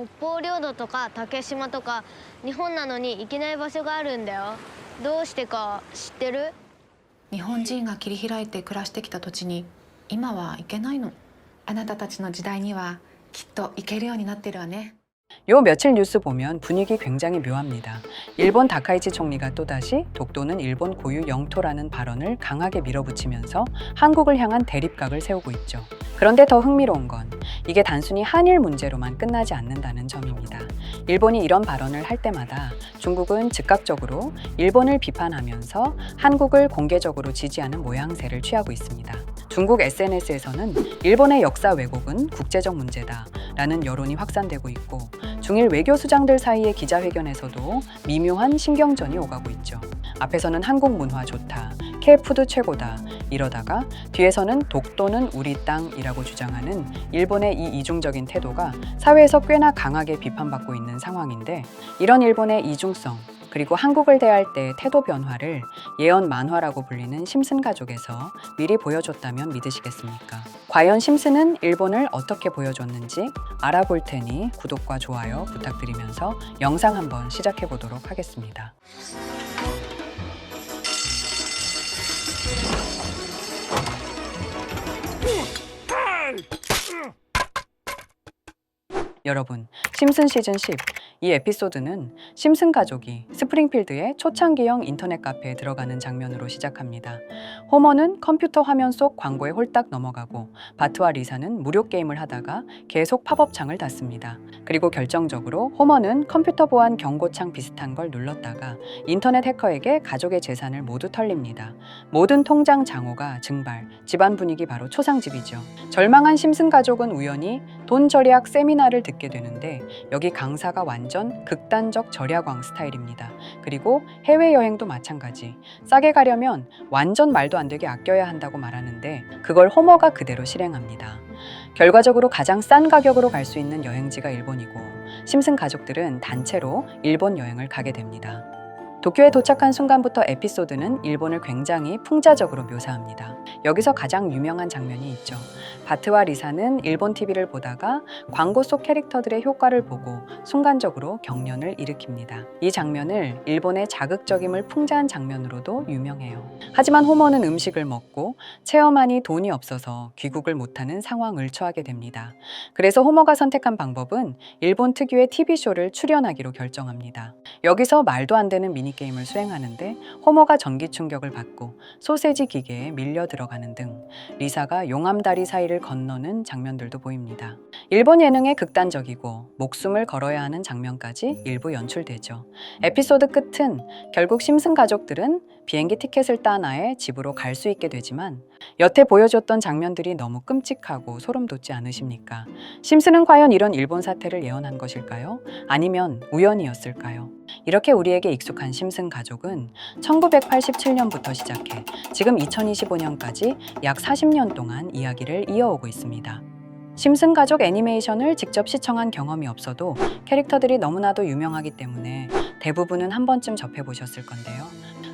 北方領土とか竹島とか日本なのに行けない場所があるんだよ。どうしてか知ってる？日本人が切り開いて暮らしてきた土地に今は行けないの。あなたたちの時代にはきっと行けるようになってるわね。요 며칠 뉴스 보면 분위기 굉장히 묘합니다. 일본 다카이치 총리가 또다시 독도는 일본 고유 영토라는 발언을 강하게 밀어붙이면서 한국을 향한 대립각을 세우고 있죠. 그런데 더 흥미로운 건 이게 단순히 한일 문제로만 끝나지 않는다는 점입니다. 일본이 이런 발언을 할 때마다 중국은 즉각적으로 일본을 비판하면서 한국을 공개적으로 지지하는 모양새를 취하고 있습니다. 중국 SNS에서는 일본의 역사 왜곡은 국제적 문제다 라는 여론이 확산되고 있고 중일 외교수장들 사이의 기자회견에서도 미묘한 신경전이 오가고 있죠. 앞에서는 한국 문화 좋다, K푸드 최고다 이러다가 뒤에서는 독도는 우리 땅이라고 주장하는 일본의 이 이중적인 태도가 사회에서 꽤나 강하게 비판받고 있는 상황인데 이런 일본의 이중성 그리고 한국을 대할 때의 태도 변화를 예언 만화라고 불리는 심슨 가족에서 미리 보여줬다면 믿으시겠습니까? 과연 심슨은 일본을 어떻게 보여줬는지 알아볼 테니 구독과 좋아요 부탁드리면서 영상 한번 시작해 보도록 하겠습니다. 여러분, 심슨 시즌 10. 이 에피소드는 심슨 가족이 스프링필드의 초창기형 인터넷 카페에 들어가는 장면으로 시작합니다. 호머는 컴퓨터 화면 속 광고에 홀딱 넘어가고 바트와 리사는 무료 게임을 하다가 계속 팝업 창을 닫습니다. 그리고 결정적으로 호머는 컴퓨터 보안 경고창 비슷한 걸 눌렀다가 인터넷 해커에게 가족의 재산을 모두 털립니다. 모든 통장 장호가 증발, 집안 분위기 바로 초상집이죠. 절망한 심슨 가족은 우연히 돈 절약 세미나를 듣게 되는데 여기 강사가 완전 극단적 절약왕 스타일입니다. 그리고 해외여행도 마찬가지. 싸게 가려면 완전 말도 안 되게 아껴야 한다고 말하는데 그걸 호머가 그대로 실행합니다. 결과적으로 가장 싼 가격으로 갈 수 있는 여행지가 일본이고 심슨 가족들은 단체로 일본 여행을 가게 됩니다. 도쿄에 도착한 순간부터 에피소드는 일본을 굉장히 풍자적으로 묘사합니다. 여기서 가장 유명한 장면이 있죠. 바트와 리사는 일본 TV를 보다가 광고 속 캐릭터들의 효과를 보고 순간적으로 경련을 일으킵니다. 이 장면을 일본의 자극적임을 풍자한 장면으로도 유명해요. 하지만 호머는 음식을 먹고 체험하니 돈이 없어서 귀국을 못하는 상황을 처하게 됩니다. 그래서 호머가 선택한 방법은 일본 특유의 TV쇼를 출연하기로 결정합니다. 여기서 말도 안 되는 미니게임을 수행하는데 호머가 전기 충격을 받고 소세지 기계에 밀려 들어가는 등 리사가 용암다리 사이를 건너는 장면들도 보입니다. 일본 예능의 극단적이고 목숨을 걸어야 하는 장면까지 일부 연출되죠. 에피소드 끝은 결국 심슨 가족들은 비행기 티켓을 따나해 집으로 갈 수 있게 되지만 여태 보여줬던 장면들이 너무 끔찍하고 소름 돋지 않으십니까? 심슨은 과연 이런 일본 사태를 예언한 것일까요? 아니면 우연이었을까요? 이렇게 우리에게 익숙한 심슨 가족은 1987년부터 시작해 지금 2025년까지 약 40년 동안 이야기를 이어오고 있습니다. 심슨 가족 애니메이션을 직접 시청한 경험이 없어도 캐릭터들이 너무나도 유명하기 때문에 대부분은 한 번쯤 접해보셨을 건데요.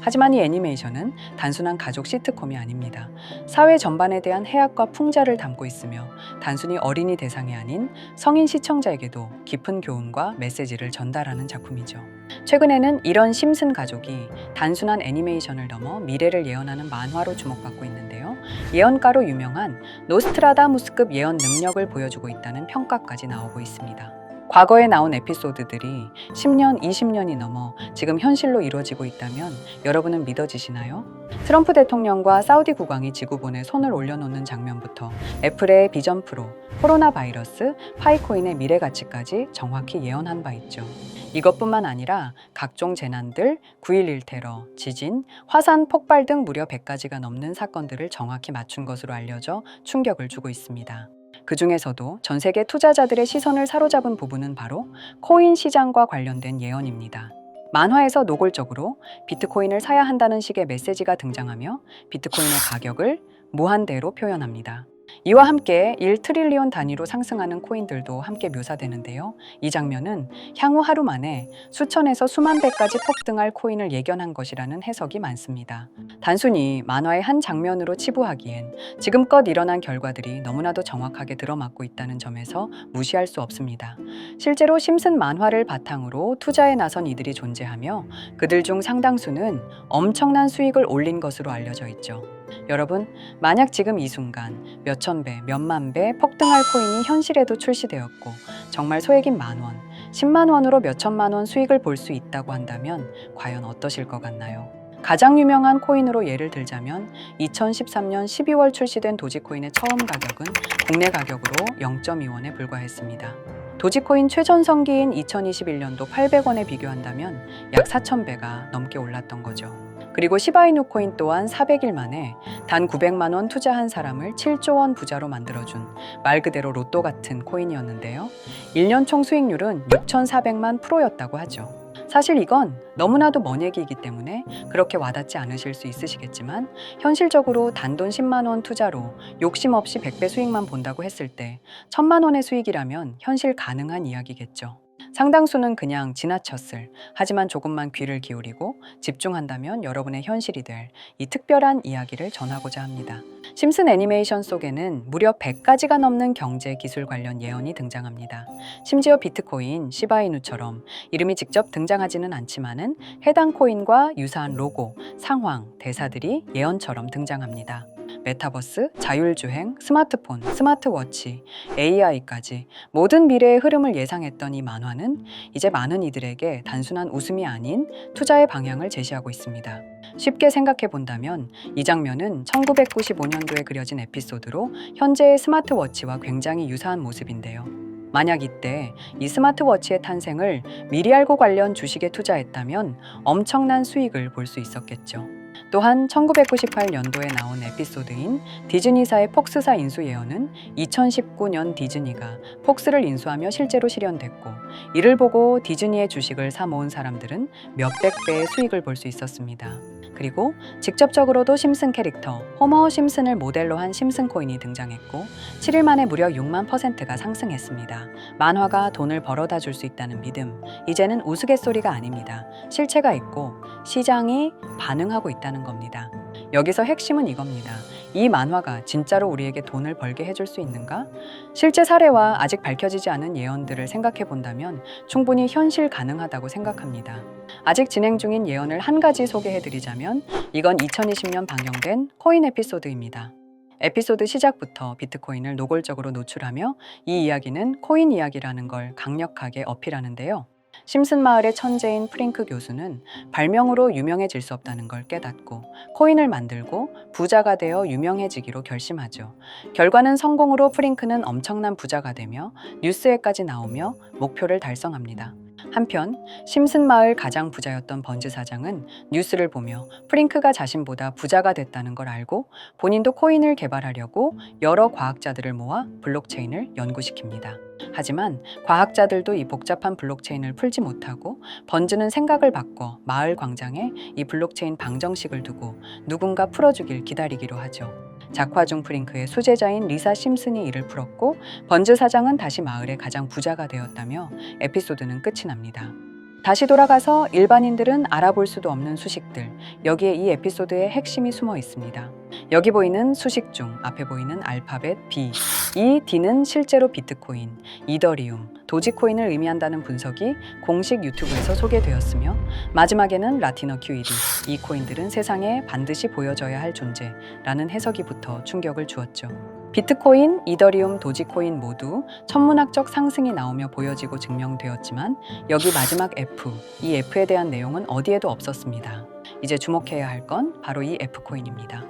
하지만 이 애니메이션은 단순한 가족 시트콤이 아닙니다. 사회 전반에 대한 해악과 풍자를 담고 있으며 단순히 어린이 대상이 아닌 성인 시청자에게도 깊은 교훈과 메시지를 전달하는 작품이죠. 최근에는 이런 심슨 가족이 단순한 애니메이션을 넘어 미래를 예언하는 만화로 주목받고 있는데요. 예언가로 유명한 노스트라다무스급 예언 능력을 보여주고 있다는 평가까지 나오고 있습니다. 과거에 나온 에피소드들이 10년, 20년이 넘어 지금 현실로 이루어지고 있다면 여러분은 믿어지시나요? 트럼프 대통령과 사우디 국왕이 지구본에 손을 올려놓는 장면부터 애플의 비전 프로, 코로나 바이러스, 파이코인의 미래 가치까지 정확히 예언한 바 있죠. 이것뿐만 아니라 각종 재난들, 9.11 테러, 지진, 화산 폭발 등 무려 100가지가 넘는 사건들을 정확히 맞춘 것으로 알려져 충격을 주고 있습니다. 그 중에서도 전 세계 투자자들의 시선을 사로잡은 부분은 바로 코인 시장과 관련된 예언입니다. 만화에서 노골적으로 비트코인을 사야 한다는 식의 메시지가 등장하며 비트코인의 가격을 무한대로 표현합니다. 이와 함께 1트릴리온 단위로 상승하는 코인들도 함께 묘사되는데요. 이 장면은 향후 하루 만에 수천에서 수만 배까지 폭등할 코인을 예견한 것이라는 해석이 많습니다. 단순히 만화의 한 장면으로 치부하기엔 지금껏 일어난 결과들이 너무나도 정확하게 들어맞고 있다는 점에서 무시할 수 없습니다. 실제로 심슨 만화를 바탕으로 투자에 나선 이들이 존재하며 그들 중 상당수는 엄청난 수익을 올린 것으로 알려져 있죠. 여러분, 만약 지금 이 순간 몇천 배, 몇만 배 폭등할 코인이 현실에도 출시되었고 정말 소액인 만 원, 10만 원으로 몇천만 원 수익을 볼 수 있다고 한다면 과연 어떠실 것 같나요? 가장 유명한 코인으로 예를 들자면 2013년 12월 출시된 도지코인의 처음 가격은 국내 가격으로 0.2원에 불과했습니다. 도지코인 최전성기인 2021년도 800원에 비교한다면 약 4,000배가 넘게 올랐던 거죠. 그리고 시바이누 코인 또한 400일 만에 단 900만 원 투자한 사람을 7조 원 부자로 만들어준 말 그대로 로또 같은 코인이었는데요. 1년 총 수익률은 6,400만 프로였다고 하죠. 사실 이건 너무나도 먼 얘기이기 때문에 그렇게 와닿지 않으실 수 있으시겠지만 현실적으로 단돈 10만 원 투자로 욕심 없이 100배 수익만 본다고 했을 때 1,000만 원의 수익이라면 현실 가능한 이야기겠죠. 상당수는 그냥 지나쳤을, 하지만 조금만 귀를 기울이고 집중한다면 여러분의 현실이 될 이 특별한 이야기를 전하고자 합니다. 심슨 애니메이션 속에는 무려 100가지가 넘는 경제 기술 관련 예언이 등장합니다. 심지어 비트코인, 시바이누처럼 이름이 직접 등장하지는 않지만은 해당 코인과 유사한 로고, 상황, 대사들이 예언처럼 등장합니다. 메타버스, 자율주행, 스마트폰, 스마트워치, AI까지 모든 미래의 흐름을 예상했던 이 만화는 이제 많은 이들에게 단순한 웃음이 아닌 투자의 방향을 제시하고 있습니다. 쉽게 생각해 본다면 이 장면은 1995년도에 그려진 에피소드로 현재의 스마트워치와 굉장히 유사한 모습인데요. 만약 이때 이 스마트워치의 탄생을 미리 알고 관련 주식에 투자했다면 엄청난 수익을 볼 수 있었겠죠. 또한 1998년도에 나온 에피소드인 디즈니사의 폭스사 인수 예언은 2019년 디즈니가 폭스를 인수하며 실제로 실현됐고 이를 보고 디즈니의 주식을 사 모은 사람들은 몇백 배의 수익을 볼 수 있었습니다. 그리고 직접적으로도 심슨 캐릭터 호머 심슨을 모델로 한 심슨 코인이 등장했고 7일 만에 무려 6만 %가 상승했습니다. 만화가 돈을 벌어다 줄 수 있다는 믿음, 이제는 우스갯소리가 아닙니다. 실체가 있고 시장이 반응하고 있다는 겁니다. 여기서 핵심은 이겁니다. 이 만화가 진짜로 우리에게 돈을 벌게 해줄 수 있는가? 실제 사례와 아직 밝혀지지 않은 예언들을 생각해 본다면 충분히 현실 가능하다고 생각합니다. 아직 진행 중인 예언을 한 가지 소개해 드리자면 이건 2020년 방영된 코인 에피소드입니다. 에피소드 시작부터 비트코인을 노골적으로 노출하며 이 이야기는 코인 이야기라는 걸 강력하게 어필하는데요. 심슨 마을의 천재인 프링크 교수는 발명으로 유명해질 수 없다는 걸 깨닫고 코인을 만들고 부자가 되어 유명해지기로 결심하죠. 결과는 성공으로 프링크는 엄청난 부자가 되며 뉴스에까지 나오며 목표를 달성합니다. 한편 심슨 마을 가장 부자였던 번즈 사장은 뉴스를 보며 프링크가 자신보다 부자가 됐다는 걸 알고 본인도 코인을 개발하려고 여러 과학자들을 모아 블록체인을 연구시킵니다. 하지만 과학자들도 이 복잡한 블록체인을 풀지 못하고 번즈는 생각을 바꿔 마을 광장에 이 블록체인 방정식을 두고 누군가 풀어주길 기다리기로 하죠. 작화 중 프링크의 수제자인 리사 심슨이 이를 풀었고 번즈 사장은 다시 마을의 가장 부자가 되었다며 에피소드는 끝이 납니다. 다시 돌아가서 일반인들은 알아볼 수도 없는 수식들, 여기에 이 에피소드의 핵심이 숨어 있습니다. 여기 보이는 수식 중 앞에 보이는 알파벳 B, 이 D는 실제로 비트코인, 이더리움, 도지코인을 의미한다는 분석이 공식 유튜브에서 소개되었으며 마지막에는 라티너 QED, 이 코인들은 세상에 반드시 보여져야 할 존재라는 해석이 붙어 충격을 주었죠. 비트코인, 이더리움, 도지코인 모두 천문학적 상승이 나오며 보여지고 증명되었지만 여기 마지막 F, 이 F에 대한 내용은 어디에도 없었습니다. 이제 주목해야 할 건 바로 이 F코인입니다.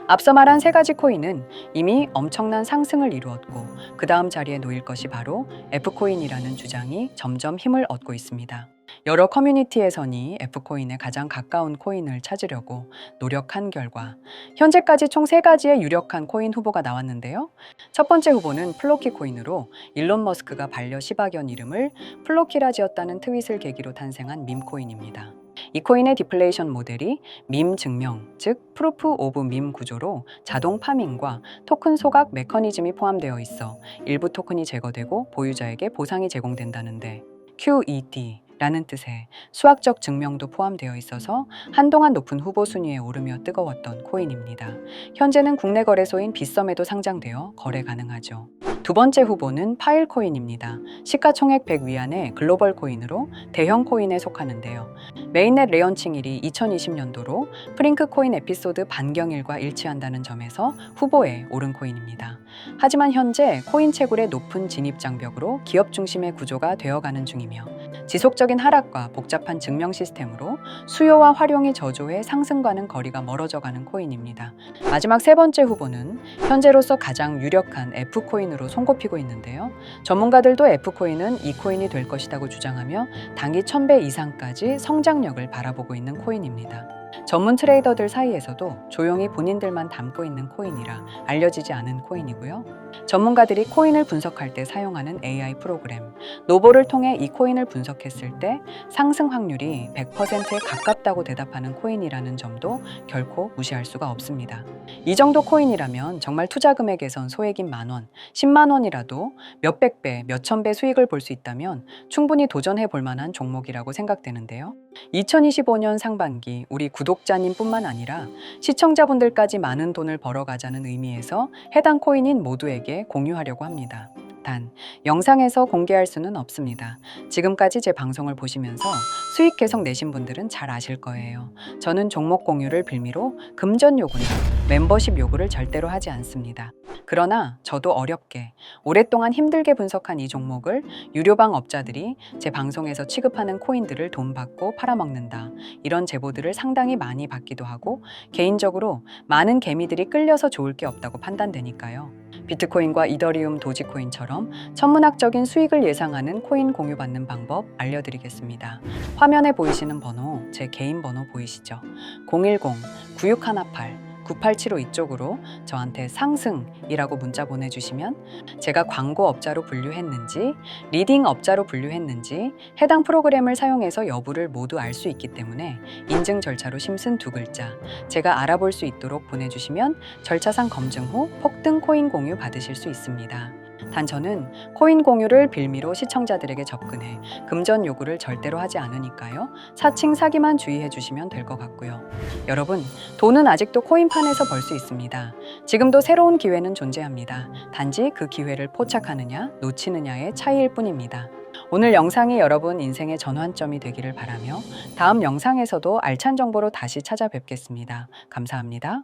앞서 말한 세 가지 코인은 이미 엄청난 상승을 이루었고 그 다음 자리에 놓일 것이 바로 F코인이라는 주장이 점점 힘을 얻고 있습니다. 여러 커뮤니티에서는 F코인에 가장 가까운 코인을 찾으려고 노력한 결과 현재까지 총 3가지의 유력한 코인 후보가 나왔는데요. 첫 번째 후보는 플로키 코인으로 일론 머스크가 반려 시바견 이름을 플로키라 지었다는 트윗을 계기로 탄생한 밈코인입니다. 이 코인의 디플레이션 모델이 밈 증명, 즉 프루프 오브 밈 구조로 자동 파밍과 토큰 소각 메커니즘이 포함되어 있어 일부 토큰이 제거되고 보유자에게 보상이 제공된다는데 QED라는 뜻의 수학적 증명도 포함되어 있어서 한동안 높은 후보 순위에 오르며 뜨거웠던 코인입니다. 현재는 국내 거래소인 빗썸에도 상장되어 거래 가능하죠. 두 번째 후보는 파일코인입니다. 시가총액 100 위안의 글로벌 코인으로 대형 코인에 속하는데요. 메인넷 레언칭일이 2020년도로 프링크 코인 에피소드 반경일과 일치한다는 점에서 후보에 오른 코인입니다. 하지만 현재 코인 채굴의 높은 진입 장벽으로 기업 중심의 구조가 되어가는 중이며 지속적인 하락과 복잡한 증명 시스템으로 수요와 활용이 저조해 상승과는 거리가 멀어져가는 코인입니다. 마지막 세 번째 후보는 현재로서 가장 유력한 F코인으로 손꼽히고 있는데요. 전문가들도 F코인은 이 코인이 될 것이라고 주장하며 단기 1000배 이상까지 성장력을 바라보고 있는 코인입니다. 전문 트레이더들 사이에서도 조용히 본인들만 담고 있는 코인이라 알려지지 않은 코인이고요. 전문가들이 코인을 분석할 때 사용하는 AI 프로그램 노보를 통해 이 코인을 분석했을 때 상승 확률이 100%에 가깝다고 대답하는 코인이라는 점도 결코 무시할 수가 없습니다. 이 정도 코인이라면 정말 투자 금액에선 소액인 만원, 10만 원이라도 몇백 배, 몇천 배 수익을 볼 수 있다면 충분히 도전해 볼 만한 종목이라고 생각되는데요. 2025년 상반기 우리 구독자님 뿐만 아니라 시청자분들까지 많은 돈을 벌어가자는 의미에서 해당 코인인 모두에게 공유하려고 합니다. 단, 영상에서 공개할 수는 없습니다. 지금까지 제 방송을 보시면서 수익 계속 내신 분들은 잘 아실 거예요. 저는 종목 공유를 빌미로 금전 요구나 멤버십 요구를 절대로 하지 않습니다. 그러나 저도 어렵게 오랫동안 힘들게 분석한 이 종목을 유료방 업자들이 제 방송에서 취급하는 코인들을 돈 받고 팔아먹는다. 이런 제보들을 상당히 많이 받기도 하고 개인적으로 많은 개미들이 끌려서 좋을 게 없다고 판단되니까요. 비트코인과 이더리움, 도지코인처럼 천문학적인 수익을 예상하는 코인 공유받는 방법 알려드리겠습니다. 화면에 보이시는 번호, 제 개인 번호 보이시죠? 010-9618-9875 이쪽으로 저한테 상승이라고 문자 보내주시면 제가 광고 업자로 분류했는지 리딩 업자로 분류했는지 해당 프로그램을 사용해서 여부를 모두 알 수 있기 때문에 인증 절차로 심슨 2글자 제가 알아볼 수 있도록 보내주시면 절차상 검증 후 폭등 코인 공유 받으실 수 있습니다. 단 저는 코인 공유를 빌미로 시청자들에게 접근해 금전 요구를 절대로 하지 않으니까요. 사칭 사기만 주의해 주시면 될 것 같고요. 여러분, 돈은 아직도 코인판에서 벌 수 있습니다. 지금도 새로운 기회는 존재합니다. 단지 그 기회를 포착하느냐 놓치느냐의 차이일 뿐입니다. 오늘 영상이 여러분 인생의 전환점이 되기를 바라며 다음 영상에서도 알찬 정보로 다시 찾아뵙겠습니다. 감사합니다.